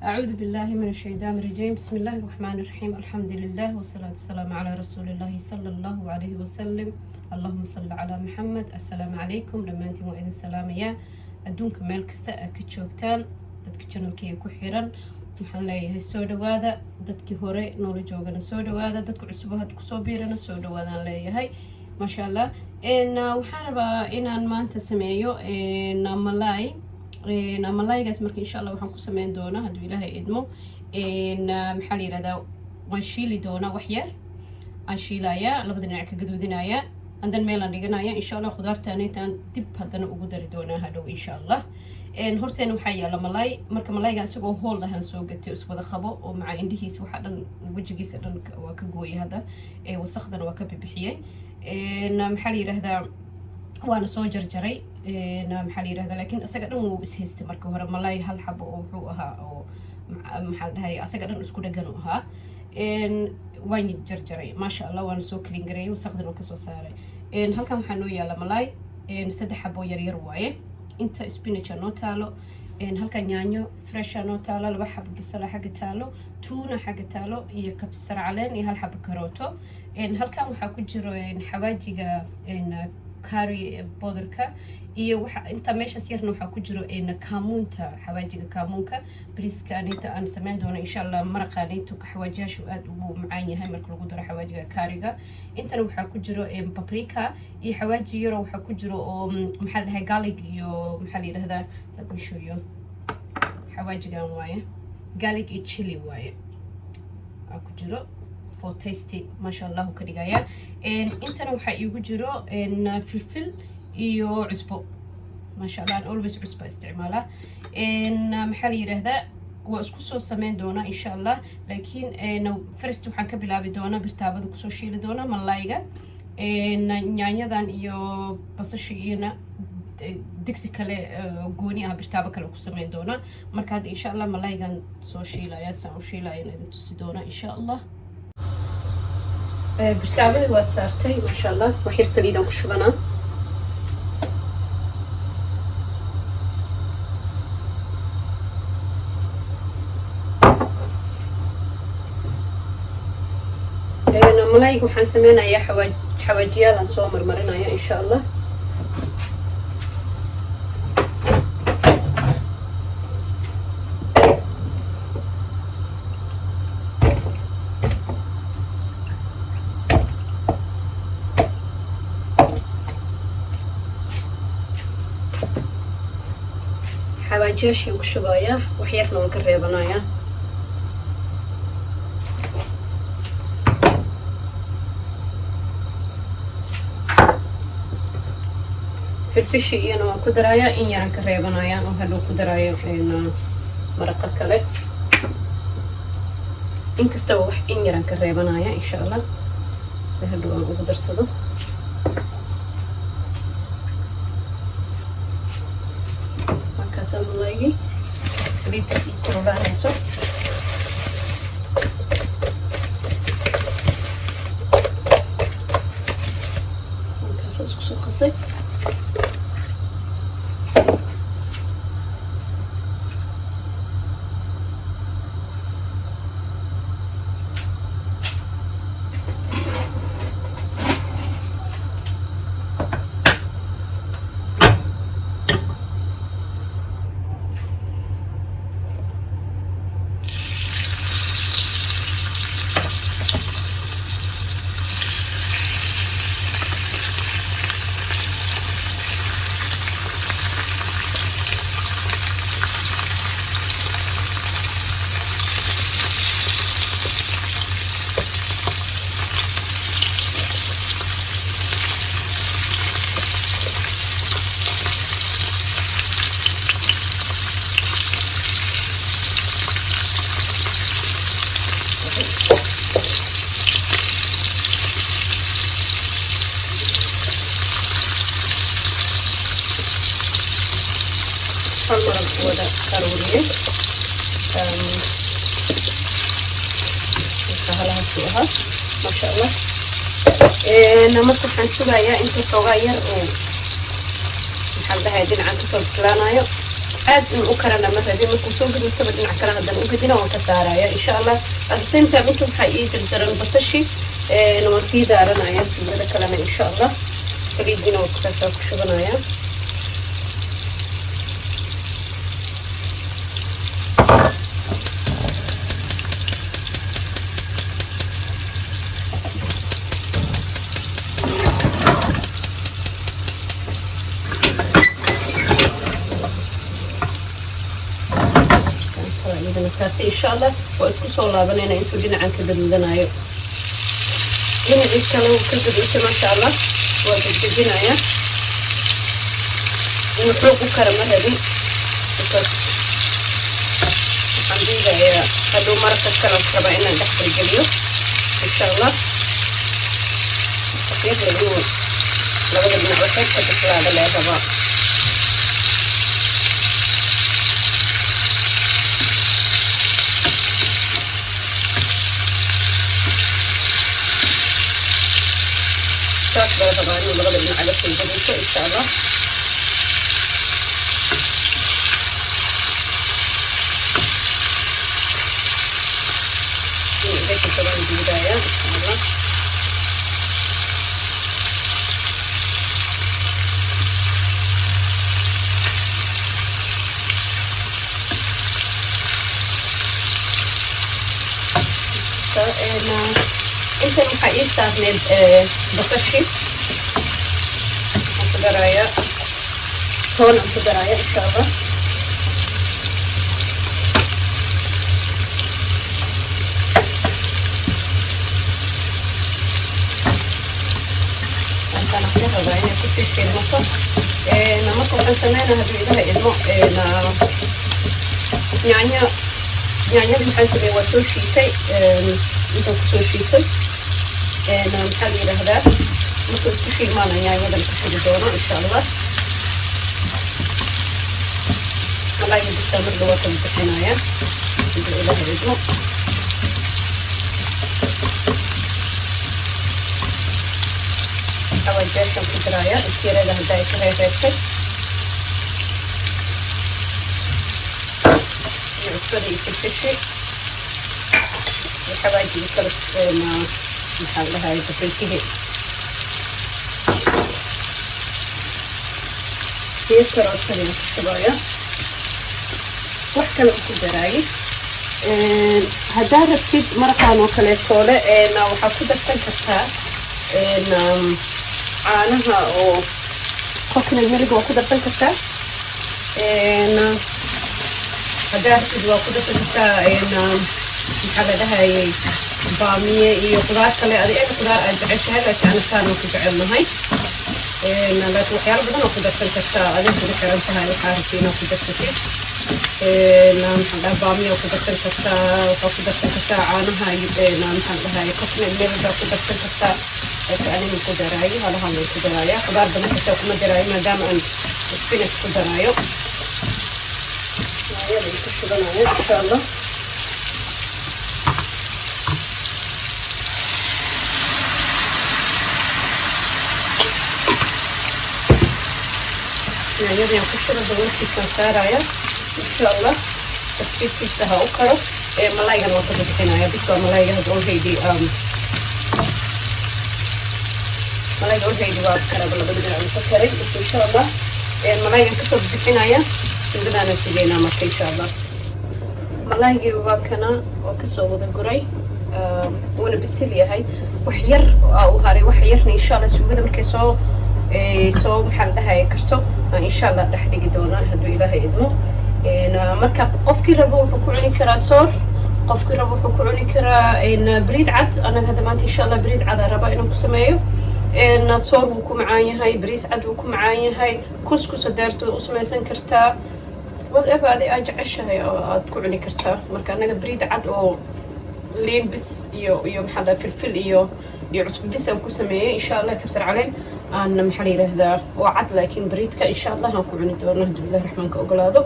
أعوذ بالله من الشيطان الرجيم. بسم الله الرحمن الرحيم. الحمد لله والصلاة والسلام على رسول الله صلى الله عليه وسلم. اللهم صل على محمد. السلام عليكم لما أنتم وإذن سلامية أدونك مالك كتشوكتان dadka channelkayga ku xiran waxaan leeyahay soo dhawaada dadkii hore noola joogana soo dhawaada dadka cusub hadda kusoo biirana soo dhawaadaan leeyahay masha Allah waxaan rabaa inaan maanta sameeyo malaygaas marka insha Allah waxaan ku sameyn doonaa hadduu ilaahay idmo maxaa la yiraahdaa waan shiili doonaa wax yar aan shiilayaa labada dhinac ka gaduudinayaa andan meel aan dhiganayaa insha Allah khudaartaana intaan dib haddana ugu dari doonaa hadhow insha Allah horteena waxaa yaala malay marka malayga isagoo hool ahaan soo gatay iswada qabo oo maca indhihiisa waxa dhan wajigiisa dhan waa ka gooyay hadda wasakhdana waa ka bibixiyay maxaa la yiraahdaa waana soo jarjaray maxaa la yiraahdaa laakiin asaga dhan wuu is haystay marka hore malay hal xabo oo wuxuu ahaa oo maxaa la dhahay asaga dhan isku dhagan u ahaa waan jarjaray maasha Allah waana soo clean gareeyay wasakhdana waa ka soo saaray halkan waxaa noo yaala malay saddex xabo yar yar waaye inta spinach noo taalo halkan yaanyo fresh noo taalo laba xabo basal xaga taalo tuna xaga taalo iyo kabsar caleen iyo hal xabo karooto halkan waxaa ku jiro xawaajiga curry powderka iyo waxa inta meeshaas yarna waxaa ku jiro kaamuunta xawaajiga kaamuunka briska inta aan sameyn doono insha Allah maraqaanayto ka xawaajiyaashu aad ugu macaan yahay marka lagu daro xawaajiga curryga intana waxaa ku jiro paprika iyo xawaaji yar waxaa ku jiro oo maxaa la dhahay garlic iyo maxaa la yiraahdaa let me show you xawaajigan waaye garlic iyo chili waaye ku jiro for tasty masha Allah ka dhigaya intana waxaa igu jiro filfil iyo cusbo masha Allah always cusbo isticmaala maxaa la yiraahdaa waa isku soo sameyn doonaa insha Allah laakiin first waxaan ka bilaabi doonaa birtaabada kusoo shiili doonaa malayga yaanyadan iyo basasha iyana digsi kale gooni ah birtaabo kale ku sameyn doonaa marka hadda insha Allah malaygan soo shiilaya saan u shiilaya idin tusi doonaa insha Allah birtaabada waa saartay masha Allah wax yar saliidaan ku shubanaa malayga waxaan sameynayaa xawaajiyadan soo marmarinaya insha Allah xawaajiyaashaan ku shubayaa wax yarna waan ka reebanayaa filfishi iyana waan ku darayaa in yaran ka reebanayaa oo hadhow ku daraayo maraqa kale inkastoo wax in yaran ka reebanaya insha Allah si hadhow aan ugu darsado malaygi saliidda iyo kululaanayso markaasoo isku soo qasay مرق ودا ضروري سهلها فيها ما شاء الله نمرت حنشوفها انت صغير محل هاي دين عن كسر بسلانايو aad in u karana ma rabin markuu soo gaduutaba dhinac kale haddana u gadina waan ka saaraya insha allah. At the same time inta waxaa ii jarjaran basashi waan sii daaranaya suugada kalena insha allah. saliidina waan kukaasaa ku shubanaya. إن شاء الله وأسكت الله بنينا أنتوا لنا عن كذا لنا هنا الكلام كذا ما شاء الله وجدنا يا ونحرق كرم هذه بس عندي يا هذو مرة الكلام كبعنا تحت الجليو إن شاء الله تقريبا اليوم لو بدنا نعرف كذا هذا لا تبع شاطرة طبعا ونغلب من على كل بديكة إن شاء الله. هيك طبعا في البداية إن شاء الله. انت waxaa ii saarneed basashi aan ku daraya toon aan ku daraya insha allah. intaan ku rabaa inay ku sii shiilmato marka waxaan sameynaa hadduu ilaha idmo yaanyada maxaan sameeyay waa soo shiitay intaan kusoo shiitay maxaa la yidhaahdaa markuu isku shiilmaana yaanyadan ku shubi doono insha allah. malaaga bistaa mar dhawaa ka bixinaya hadduu ilaha idmo. xawaajaashan ku daraya iskiirada hadda ay ka reereebtay cusbada iyo filfishi iyo xawaajiga kala maxaa lahaay bakelkihi iyo karootadina ku shubaya wax kale u ku daraayay. haddaa rabtid maraqaan oo kaleetoole waxaa ku darsan kartaa caanaha oo coconut milk waa ku darsan kartaa. haddaa rabtid waa ku darsan kartaa maxaa la dhahayay baamiye iyo qudaar kale adi ay qudaar aad jeceshahay laakiin ana saan ku jecelnahay. laakiin waxyaalo badan oo ku darsan kartaa adiga ku xiran tahay waxaa rabtid inaad ku darsatid. maxaa dhaha baamiye ku darsan kartaa waxaa ku darsan kartaa caanaha maxaa dhahayay coconut milk baa ku darsan kartaa. laakiin aniga ku daraayo halahan waan ku daraaya qudaar badan xitaa kuma daraayo maadaama aan spinach ku daraayo. yaanyada ay ku shubanaya insha allah. yaanyada aan ku shuban daboolkiisaan saaraya insha allah. tasfiidkiisa ha u karo malaygana waan ka bixinaya bis waa malayga hadda already malayga already waa karaba labada dhinac ka karay insha allah. malaygan kasoo bixinaya suugadaana sugeynaa marka insha allah. malaygii waa kana oo kasoo wada guray wuuna bisil yahay wax yar u haray wax yarna insha allah suugada markay soo maxaa la dhahaya karto insha allah dhex dhigi doonaa hadduu ilaahay idmo. marka qofkii rabo wuxuu ku cuni karaa soor, qofkii rabo wuxuu ku cuni karaa bariid cad. anaga hadda maanta insha allah bariid cada rabaa inaan ku sameeyo. soor wuu ku macaan yahay, bariis cad wuu ku macaan yahay, kuskus daartu u samaysan kartaa whatever adi aad jeceshahay oo aad ku cuni kartaa. marka anaga bariid cad oo liin bis iyo maxaa la filfil iyo cusbo bis aan ku sameeyay insha allah. kabsar caleen aan maxaa la yiraahdaa oo cad laakiin bariidka insha allah aan ku cuni doono hadduu ilaahay raxmaanka ogolaado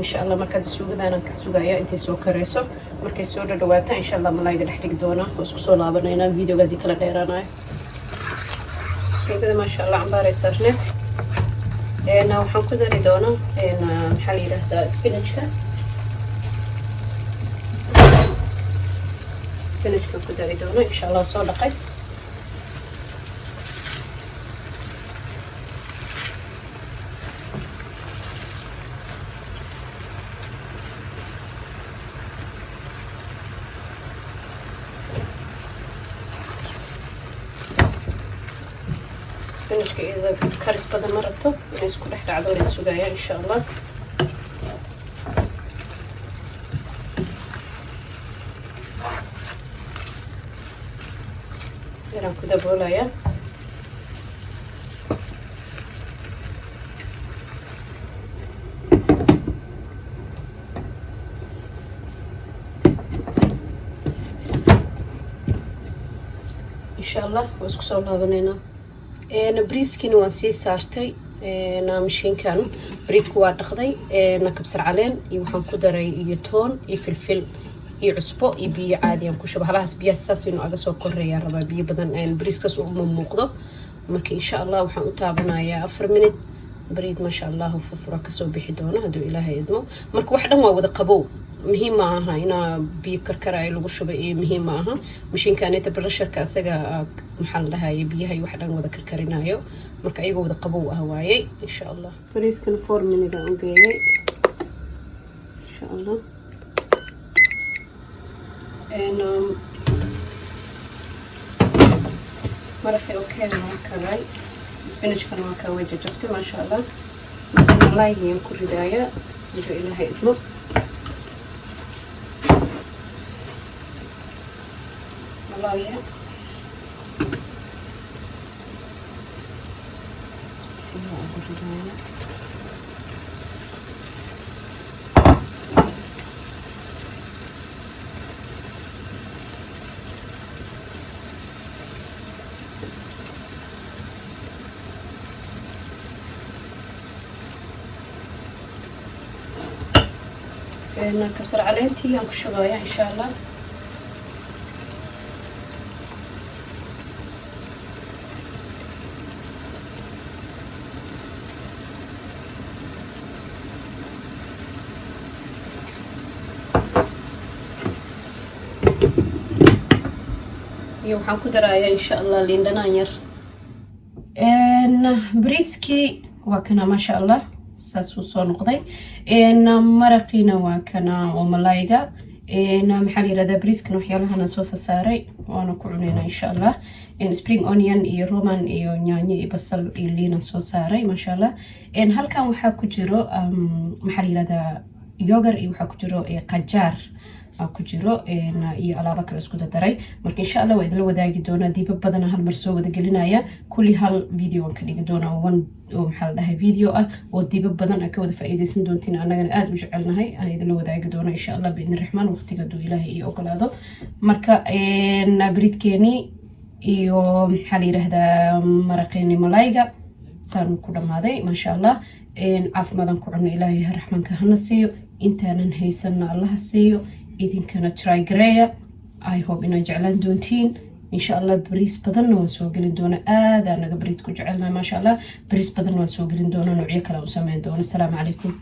insha allah. markaad suugadaan aan ka sugaya intay soo kareyso markay soo dhadhawaata insha allah malayga dhex dhigi doona oo isku soo laabanayna videoga hadii kala dheeraanayo. suugada maasha allah cambaaray saarneed waxaan ku dari doonaa maxaa la yidhaahdaa spinachka ku dari doono insha allah soo dhaqay. spinachka iyada karis badan ma rabto inay isku dhex dhacdo la sugaya insha allah. yaraan ku daboolaya. insha allah waa isku soo laabaneynaa. bariiskina waan sii saartay mashiinkan. bariidku waa dhaqday kabsar caleen iyo waxaan ku daray iyo toon iyo filfil iyo cusbo iyo biyo caadi aan ku shubo. halahaas biyaha saas inuu aga soo koreeyaa rabaa, biyo badan bariiskaas uma muuqdo. marka insha allah waxaan u taabanayaa 4 minute. bariid maasha allah furfura kasoo bixi doona hadduu ilaahay idmo. marka wax dhan waa wada qabow, muhiim ma aha inaa biyo karkarayo lagu shubay iyo muhiim ma aha. mashiinkaaneta blasharka asaga maxaa la dhahaye biyaha wax dhan wada karkarinayo, marka ayagoo wada qabow ah waayey insha allah. bariiskana 4 minute aan geeyay insha allah. maraqii okay waa karay, spinachkana waa kaa wajajabtay maasha allah. marka malaaygiyan ku ridaaya hadduu ilaahay idmo. malaaya tiyaa ugu ridaaya. kabsar caleentii aan ku shubaya insha allah. iyo waxaan ku darayaa insha allah liin dhanaan yar. bariiskii waa kana maasha allah saas uu soo noqday. maraqiina waa kana oo malaayga. maxaa la yirahdaa bariiskan waxyaalahan soo saaray waana ku cuneynaa insha allah. spring onion iyo roman iyo yaanyo iyo basal iyo liina soo saaray maasha allah. halkan waxaa ku jiro maxaa la yirahdaa yogurt iyo waxaa ku jiro qajaar ku jiro iyo alaabo kale isku daray. marka insha allah waa idin wadaagi doona diiba badan hal mar soo wada gelinaya. kulli hal video aan ka dhigi doona oo maxaa la dhahay video ah oo diiba badan ka wada faa'iideysan doontiin. anagana aad u jecelnahay aan idin wadaagi doona insha allah biidin raxmaan waqtiga duu ilaahay iyo ogolaado. marka bariidkeeni iyo maxaa la yiraahdaa maraqeeni malaayga saan ku dhamaaday maasha allah. caafimaadaan ku cuno ilaahay raxmaanka hana siiyo, intaanan haysanna allaha siiyo. idinkana try gareeya. I hope inaa jeclaan doontiin insha allah. bariis badanna waan soo gelin doona, aadaan naga bariid ku jecelnahay maasha allah. bariis badanna waan soo gelin doona, noocyo kale u sameyn doona. asalaamu calaykum.